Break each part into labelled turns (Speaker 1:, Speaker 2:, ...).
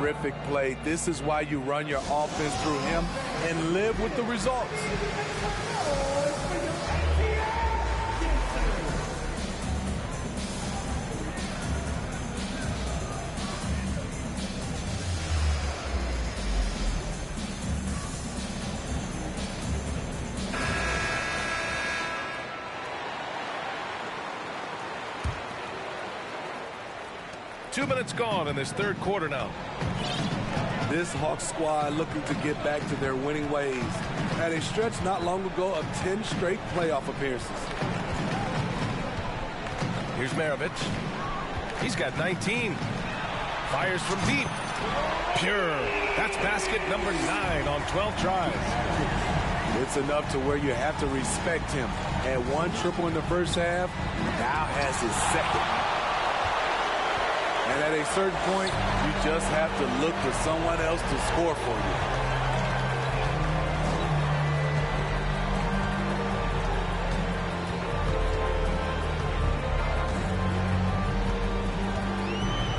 Speaker 1: terrific play. This is why you run your offense through him and live with the results.
Speaker 2: Two minutes gone in this third quarter now.
Speaker 1: This Hawks squad looking to get back to their winning ways. Had a stretch not long ago of 10 straight playoff appearances.
Speaker 2: Here's Maravich. He's got 19. Fires from deep. Pure. That's basket number 9 on 12 tries.
Speaker 1: It's enough to where you have to respect him. Had one triple in the first half, now has his second. And at a certain point, you just have to look to someone else to score for you.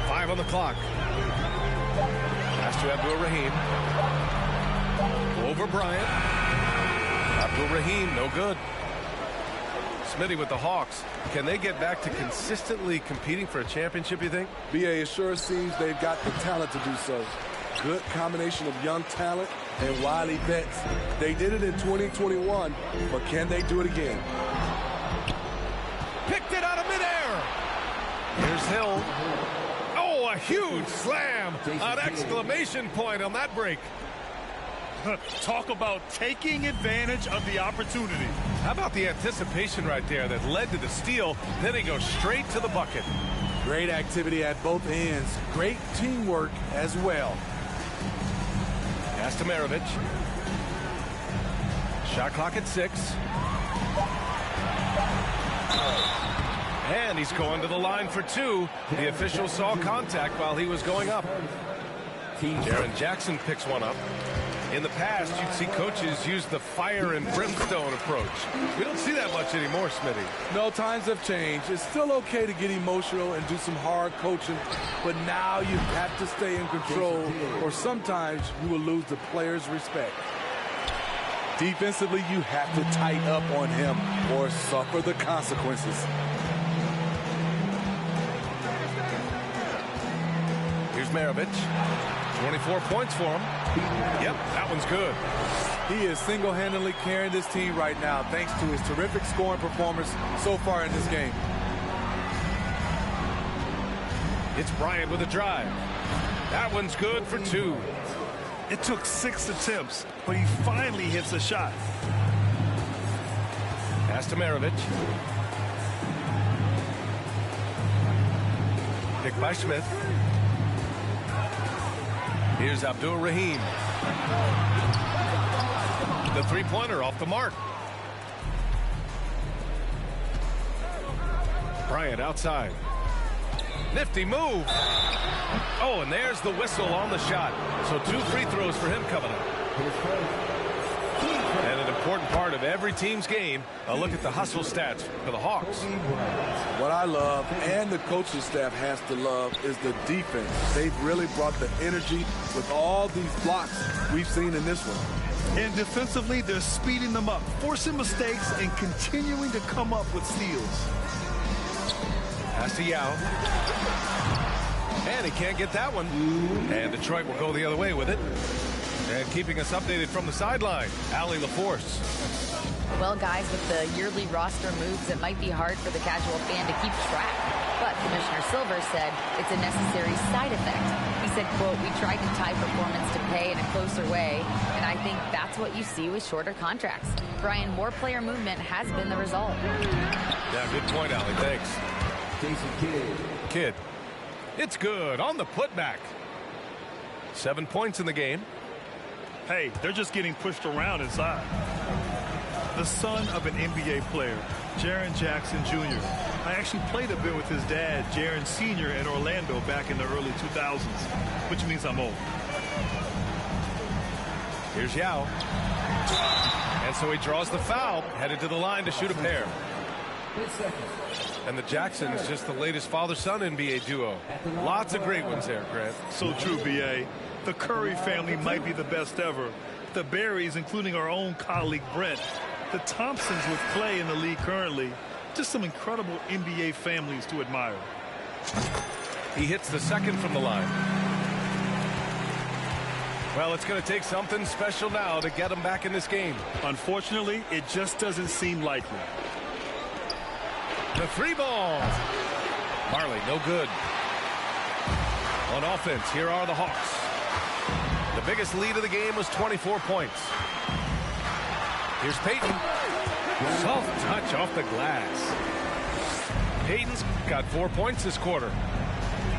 Speaker 2: Five on the clock. Pass to Abdul-Rahim. Over Bryant. Abdul-Rahim, no good. Smitty with the Hawks. Can they get back to consistently competing for a championship, you think?
Speaker 1: BA, it sure seems they've got the talent to do so. Good combination of young talent and wily vets. They did it in 2021, but can they do it again?
Speaker 2: Picked it out of midair. Here's Hill. Oh, a huge slam. An exclamation point on that break.
Speaker 3: Talk about taking advantage of the opportunity.
Speaker 2: How about the anticipation right there that led to the steal? Then he goes straight to the bucket.
Speaker 1: Great activity at both ends. Great teamwork as well.
Speaker 2: Pass to Maravich. Shot clock at 6. And he's going to the line for 2. The official saw contact while he was going up. Jaren Jackson picks one up. In the past, you'd see coaches use the fire and brimstone approach. We don't see that much anymore, Smitty.
Speaker 1: No, times have changed. It's still okay to get emotional and do some hard coaching, but now you have to stay in control, or sometimes you will lose the player's respect. Defensively, you have to tighten up on him or suffer the consequences.
Speaker 2: Here's Maravich. 24 points for him. Yep, that one's good.
Speaker 1: He is single-handedly carrying this team right now thanks to his terrific scoring performance so far in this game.
Speaker 2: It's Bryant with a drive. That one's good for 2.
Speaker 3: It took 6 attempts, but he finally hits a shot.
Speaker 2: Pass to Maravich. Picked by Smith. Here's Abdul-Rahim. The three-pointer off the mark. Bryant outside. Nifty move. Oh, and there's the whistle on the shot. So 2 free throws for him coming up. And an important part of every team's game, a look at the hustle stats for the Hawks.
Speaker 1: What I love, and the coaching staff has to love, is the defense. They've really brought the energy with all these blocks we've seen in this one.
Speaker 3: And defensively, they're speeding them up, forcing mistakes, and continuing to come up with steals.
Speaker 2: Pass to Yao. And he can't get that one. And Detroit will go the other way with it. And keeping us updated from the sideline, Allie LaForce.
Speaker 4: Well, guys, with the yearly roster moves, it might be hard for the casual fan to keep track. But Commissioner Silver said it's a necessary side effect. He said, quote, "We tried to tie performance to pay in a closer way, and I think that's what you see with shorter contracts." Brian, more player movement has been the result.
Speaker 2: Yeah, good point, Allie. Thanks. Kidd. It's good on the putback. 7 points in the game.
Speaker 3: Hey, they're just getting pushed around inside. The son of an NBA player, Jaren Jackson Jr. I actually played a bit with his dad, Jaren Sr. in Orlando back in the early 2000s, which means I'm old.
Speaker 2: Here's Yao. And so he draws the foul, headed to the line to shoot a pair. And the Jacksons, just the latest father-son NBA duo. Lots of great ones there, Grant.
Speaker 3: So true, B.A. The Curry family might be the best ever. The Berries, including our own colleague Brent. The Thompsons with Clay in the league currently. Just some incredible NBA families to admire.
Speaker 2: He hits the second from the line. Well, it's going to take something special now to get him back in this game.
Speaker 3: Unfortunately, it just doesn't seem likely.
Speaker 2: The three ball. Marley, no good. On offense, here are the Hawks. The biggest lead of the game was 24 points. Here's Payton. Soft touch off the glass. Payton's got 4 points this quarter.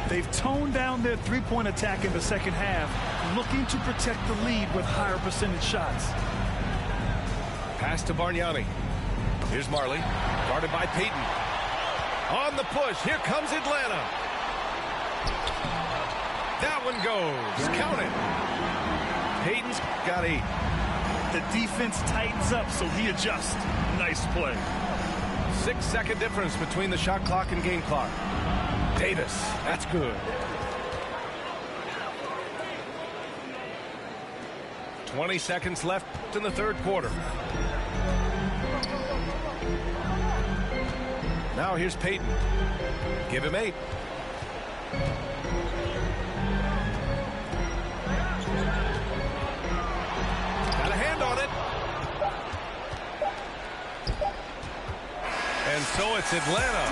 Speaker 3: They've toned down their three-point attack in the second half, looking to protect the lead with higher percentage shots.
Speaker 2: Pass to Bargnani. Here's Marley, guarded by Payton. On the push, here comes Atlanta. That one goes. Count it. Payton's got 8.
Speaker 3: The defense tightens up, so he adjusts. Nice play.
Speaker 2: 6-second difference between the shot clock and game clock. Davis, that's good. 20 seconds left in the third quarter. Now here's Payton. Give him 8. Got a hand on it. And so it's Atlanta.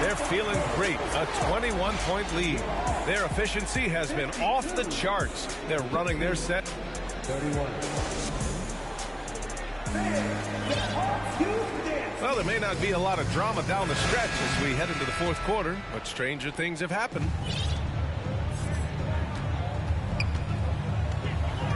Speaker 2: They're feeling great. A 21-point lead. Their efficiency has been off the charts. They're running their set.
Speaker 5: 31.
Speaker 2: Well, there may not be a lot of drama down the stretch as we head into the fourth quarter, but stranger things have happened.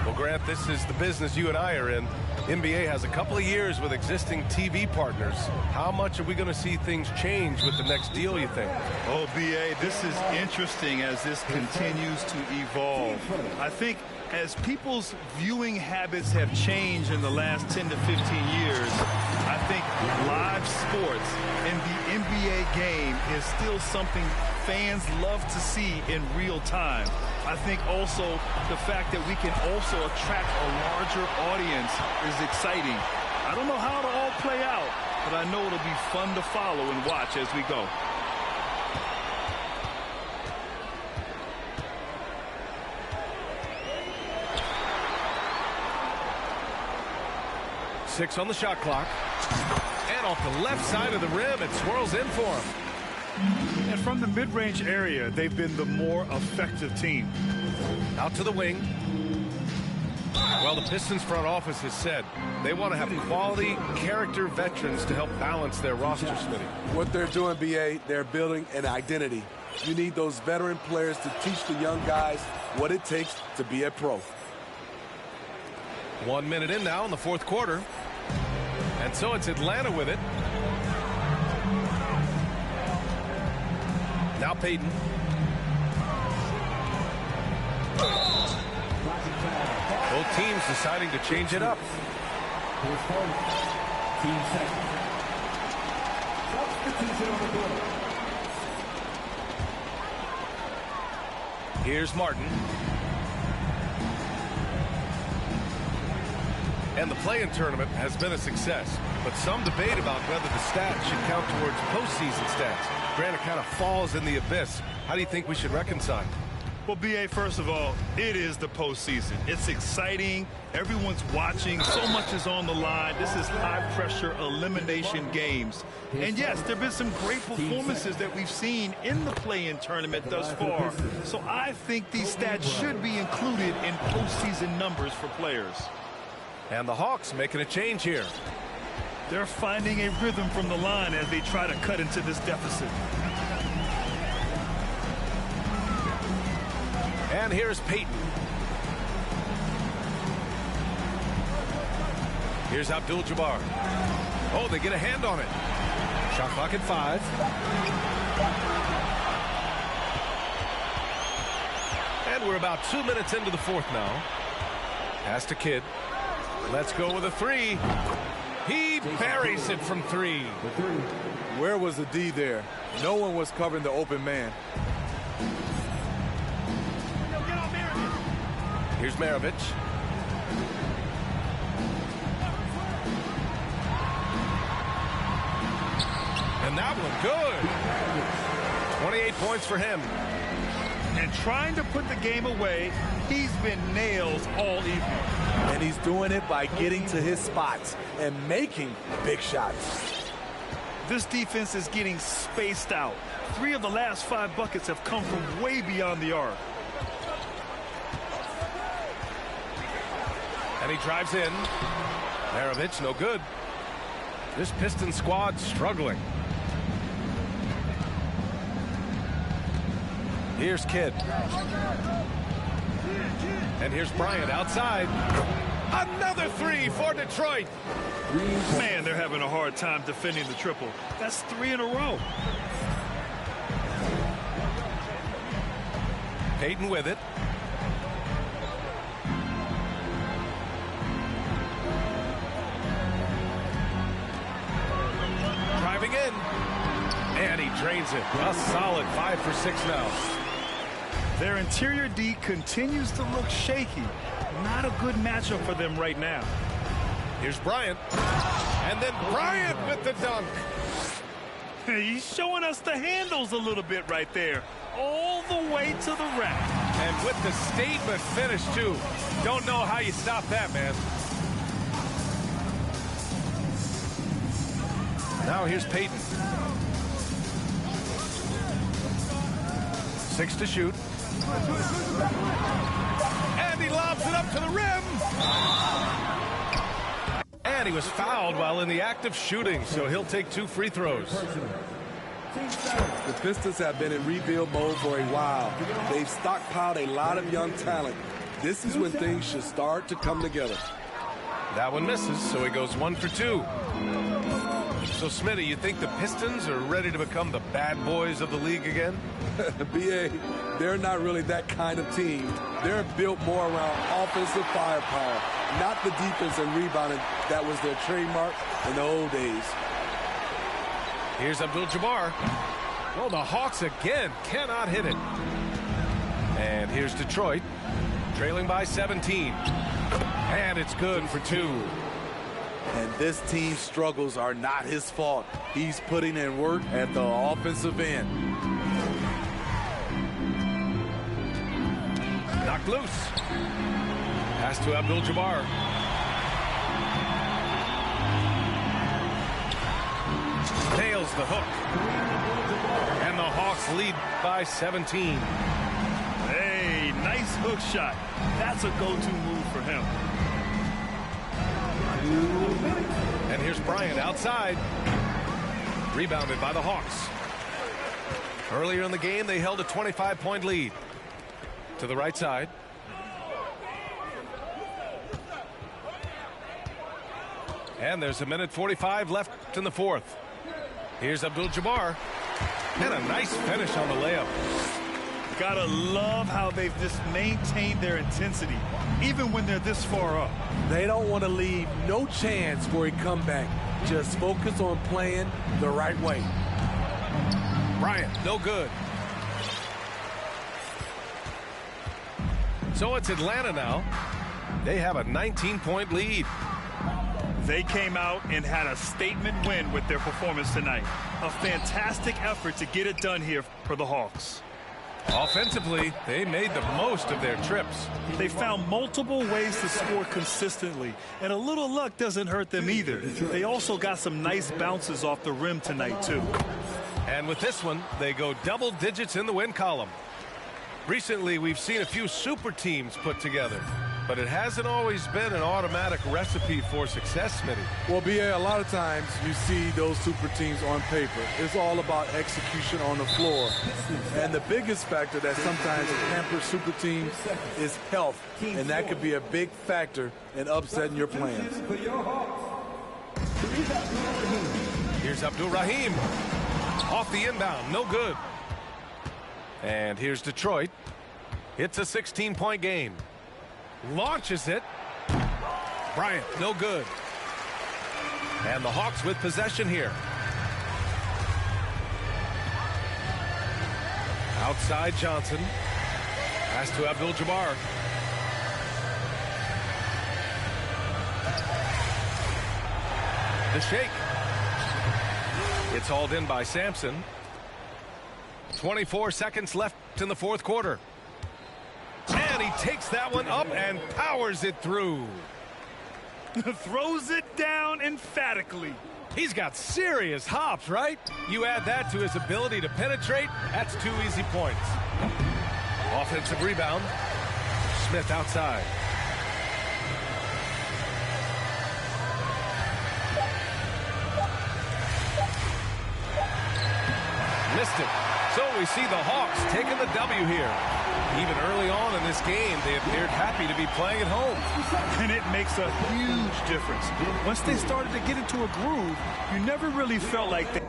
Speaker 2: Well, Grant, this is the business you and I are in. NBA has a couple of years with existing TV partners. How much are we going to see things change with the next deal, you think?
Speaker 3: Oh, B.A., this is interesting as this continues to evolve. I think as people's viewing habits have changed in the last 10 to 15 years, I think live sports in the NBA game is still something fans love to see in real time. I think also the fact that we can also attract a larger audience is exciting. I don't know how it'll all play out, but I know it'll be fun to follow and watch as we go.
Speaker 2: Six on the shot clock. And off the left side of the rim, it swirls in for him.
Speaker 3: And from the mid-range area, they've been the more effective team.
Speaker 2: Out to the wing. Well, the Pistons front office has said they want to have quality character veterans to help balance their roster, Smitty.
Speaker 1: What they're doing, B.A., they're building an identity. You need those veteran players to teach the young guys what it takes to be a pro.
Speaker 2: 1 minute in now in the fourth quarter. And so it's Atlanta with it. Now Payton. Both teams deciding to change it up.
Speaker 5: Team second. Substitution on the board.
Speaker 2: Here's Martin. And the play-in tournament has been a success, but some debate about whether the stats should count towards postseason stats. Grant, it kind of falls in the abyss. How do you think we should reconcile?
Speaker 3: Well, B.A., first of all, it is the postseason. It's exciting. Everyone's watching. So much is on the line. This is high-pressure elimination games. And, yes, there have been some great performances that we've seen in the play-in tournament thus far. So I think these stats should be included in postseason numbers for players.
Speaker 2: And the Hawks making a change here.
Speaker 3: They're finding a rhythm from the line as they try to cut into this deficit.
Speaker 2: And here's Payton. Here's Abdul-Jabbar. Oh, they get a hand on it. Shot clock at 5. And we're about 2 minutes into the fourth now. Pass to Kidd. Let's go with a 3. He buries it from 3.
Speaker 1: Where was the D there? No one was covering the open man.
Speaker 2: Here's Maravich. And that one good. 28 points for him.
Speaker 3: And trying to put the game away, he's been nails all evening.
Speaker 1: And he's doing it by getting to his spots and making big shots.
Speaker 3: This defense is getting spaced out. 3 of the last 5 buckets have come from way beyond the arc.
Speaker 2: And he drives in. Maravich, no good. This Pistons squad struggling. Here's Kidd. And here's Bryant outside. Another 3 for Detroit.
Speaker 3: Man, they're having a hard time defending the triple. That's 3 in a row.
Speaker 2: Payton with it. Driving in. And he drains it. A solid 5 for 6 now.
Speaker 3: Their interior D continues to look shaky. Not a good matchup for them right now.
Speaker 2: Here's Bryant. And then Bryant with the dunk.
Speaker 3: He's showing us the handles a little bit right there. All the way to the rack.
Speaker 2: And with the statement finish, too. Don't know how you stop that, man. Now here's Payton. 6 to shoot. And he lobs it up to the rim. And he was fouled while in the act of shooting, so he'll take 2 free throws.
Speaker 1: The Pistons have been in rebuild mode for a while. They've stockpiled a lot of young talent. This is when things should start to come together.
Speaker 2: That one misses, so he goes 1 for 2. So, Smitty, you think the Pistons are ready to become the bad boys of the league again?
Speaker 1: B.A., they're not really that kind of team. They're built more around offensive firepower, not the defense and rebounding that was their trademark in the old days.
Speaker 2: Here's Abdul-Jabbar. Well, the Hawks again cannot hit it. And here's Detroit, trailing by 17. And it's good for 2.
Speaker 1: And this team's struggles are not his fault. He's putting in work at the offensive end.
Speaker 2: Knocked loose. Pass to Abdul-Jabbar. Nails the hook. And the Hawks lead by 17.
Speaker 3: Hey, nice hook shot. That's a go-to move for him.
Speaker 2: And here's Bryant outside. Rebounded by the Hawks. Earlier in the game, they held a 25-point lead. To the right side. And there's 1:45 left in the 4th. Here's Abdul-Jabbar. And a nice finish on the layup.
Speaker 3: Gotta love how they've just maintained their intensity, even when they're this far up.
Speaker 1: They don't want to leave no chance for a comeback. Just focus on playing the right way.
Speaker 2: Bryant, no good. So it's Atlanta now. They have a 19-point lead.
Speaker 3: They came out and had a statement win with their performance tonight. A fantastic effort to get it done here for the Hawks.
Speaker 2: Offensively, they made the most of their trips.
Speaker 3: They found multiple ways to score consistently, and a little luck doesn't hurt them either. They also got some nice bounces off the rim tonight, too.
Speaker 2: And with this one, they go double digits in the win column. Recently, we've seen a few super teams put together, but it hasn't always been an automatic recipe for success, Smitty.
Speaker 1: Well, B.A., a lot of times you see those super teams on paper. It's all about execution on the floor. And the biggest factor that sometimes hampers super teams is health, and that could be a big factor in upsetting your plans.
Speaker 2: Here's Abdul-Rahim. Off the inbound, no good. And here's Detroit. It's a 16-point game. Launches it. Bryant, no good. And the Hawks with possession here. Outside Johnson. Pass to Abdul-Jabbar. The shake. It's hauled in by Sampson. 24 seconds left in the fourth quarter. And he takes that one up and powers it through.
Speaker 3: Throws it down emphatically.
Speaker 2: He's got serious hops, right? You add that to his ability to penetrate, that's 2 easy points. Offensive rebound. Smith outside. Missed it. So we see the Hawks taking the W here. Even early on in this game, they appeared happy to be playing at home.
Speaker 3: And it makes a huge difference. Once they started to get into a groove, you never really felt like they